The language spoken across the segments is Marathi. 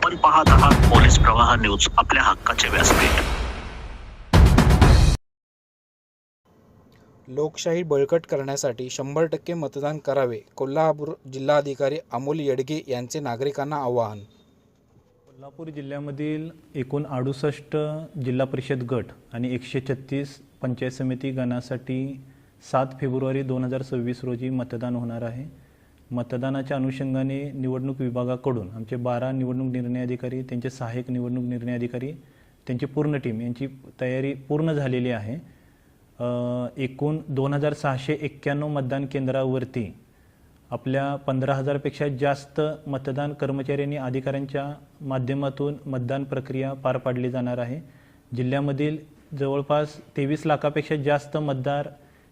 आपण पाहत आहात पोलीस प्रवाह न्यूज, आपल्या हक्काचे व्यासपीठ। लोकशाही बळकट करण्यासाठी 100% मतदान करावे, कोल्हापूर जिल्हाधिकारी अमोल येडगे यांचे नागरिकांना आवाहन। कोल्हापूर जिल्ह्यामधील एकूण 68 जिल्हा परिषद गट आणि 136 पंचायत समिती गणासाठी 7 फेब्रुवारी 2026 रोजी मतदान होणार आहे। मतदानाच्या अनुषंगाने निवडणूक विभागाकडून आमचे 12 निवडणूक निर्णय अधिकारी, त्यांचे सहाय्यक निवडणूक निर्णय अधिकारी, त्यांची पूर्ण टीम यांची तयारी पूर्ण झालेली आहे। एकूण 2691 मतदान केंद्रावरती आपल्या 15,000 पेक्षा जास्त मतदान कर्मचारी आणि अधिकाऱ्यांच्या माध्यमातून मतदान प्रक्रिया पार पाडली जाणार आहे। जिल्ह्यामधील जवळपास 23 लाखापेक्षा जास्त मतदार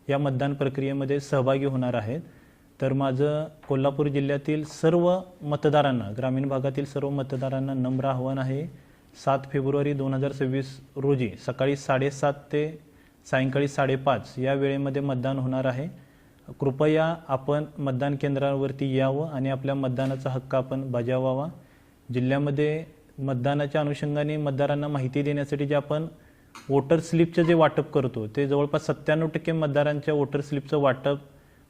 या मतदान प्रक्रियेमध्ये सहभागी होणार आहेत। तर माझं कोल्हापूर जिल्ह्यातील सर्व मतदारांना, ग्रामीण भागातील सर्व मतदारांना नम्र आव्हान आहे, 7 फेब्रुवारी 2026 रोजी सकाळी 7:30 ते सायंकाळी 5:30 या वेळेमध्ये मतदान होणार आहे। कृपया आपण मतदान केंद्रावरती यावं आणि आपल्या मतदानाचा हक्क आपण बजावावा। जिल्ह्यामध्ये मतदानाच्या अनुषंगाने मतदारांना माहिती देण्यासाठी जे आपण वोटर स्लिपचं जे वाटप करतो ते जवळपास 97% मतदारांच्या वोटर स्लिपचं वाटप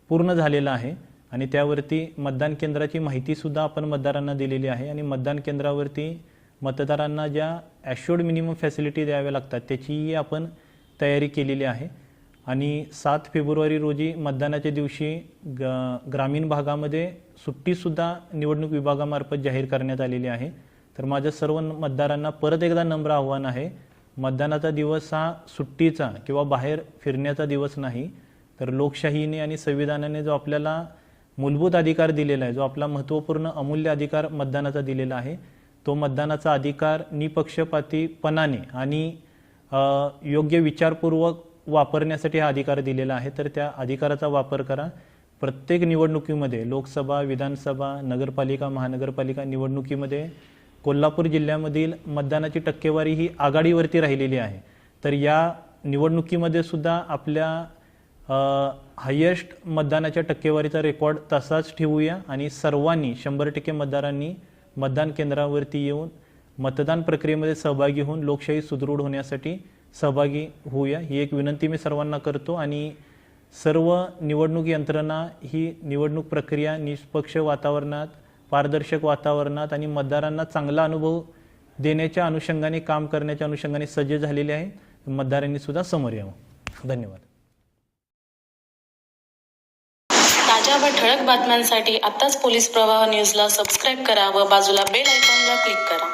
पूर्ण झालेलं आहे आणि त्यावरती मतदान केंद्राची माहितीसुद्धा आपण मतदारांना दिलेली आहे आणि मतदान केंद्रावरती मतदारांना ज्या ॲश्युअर्ड मिनिमम फॅसिलिटी द्याव्या लागतात त्याचीही आपण तयारी केलेली आहे। आणि 7 फेब्रुवारी रोजी मतदानाच्या दिवशी ग्रामीण भागामध्ये सुट्टीसुद्धा निवडणूक विभागामार्फत जाहीर करण्यात आलेली आहे। तर माझ्या सर्व मतदारांना परत एकदा नम्र आव्हान आहे, मतदानाचा दिवस हा सुट्टीचा किंवा बाहेर फिरण्याचा दिवस नाही, तर लोकशाहीने आणि संविधानाने जो आपल्याला मूलभूत अधिकार दिलेला आहे, जो आपला महत्त्वपूर्ण अमूल्य अधिकार मतदानाचा दिलेला आहे, तो मतदानाचा अधिकार निपक्षपातीपणाने आणि योग्य विचारपूर्वक वापरण्यासाठी हा अधिकार दिलेला आहे। तर त्या अधिकाराचा वापर करा। प्रत्येक निवडणुकीमध्ये लोकसभा, विधानसभा, नगरपालिका, महानगरपालिका निवडणुकीमध्ये कोल्हापूर जिल्ह्यामधील मतदानाची टक्केवारी ही आघाडीवरती राहिलेली आहे। तर या निवडणुकीमध्ये सुद्धा आपल्या हायेस्ट मतदानाच्या टक्केवारीचा रेकॉर्ड तसाच ठेवूया आणि सर्वांनी 100% मतदारांनी मतदान केंद्रावरती येऊन मतदान प्रक्रियेमध्ये सहभागी होऊन लोकशाही सुदृढ होण्यासाठी सहभागी होऊया, ही एक विनंती मी सर्वांना करतो। आणि सर्व निवडणूक यंत्रणा ही निवडणूक प्रक्रिया निष्पक्ष वातावरणात, पारदर्शक वातावरणात आणि मतदारांना चांगला अनुभव देण्याच्या अनुषंगाने, काम करण्याच्या अनुषंगाने सज्ज झालेली आहे। मतदारांनी सुद्धा समोर यावं। धन्यवाद। ताज्या व ठळक बातम्यांसाठी आत्ताच पोलीस प्रवाह न्यूजला सबस्क्राईब करा व बाजूला बेल आयकॉनला क्लिक करा।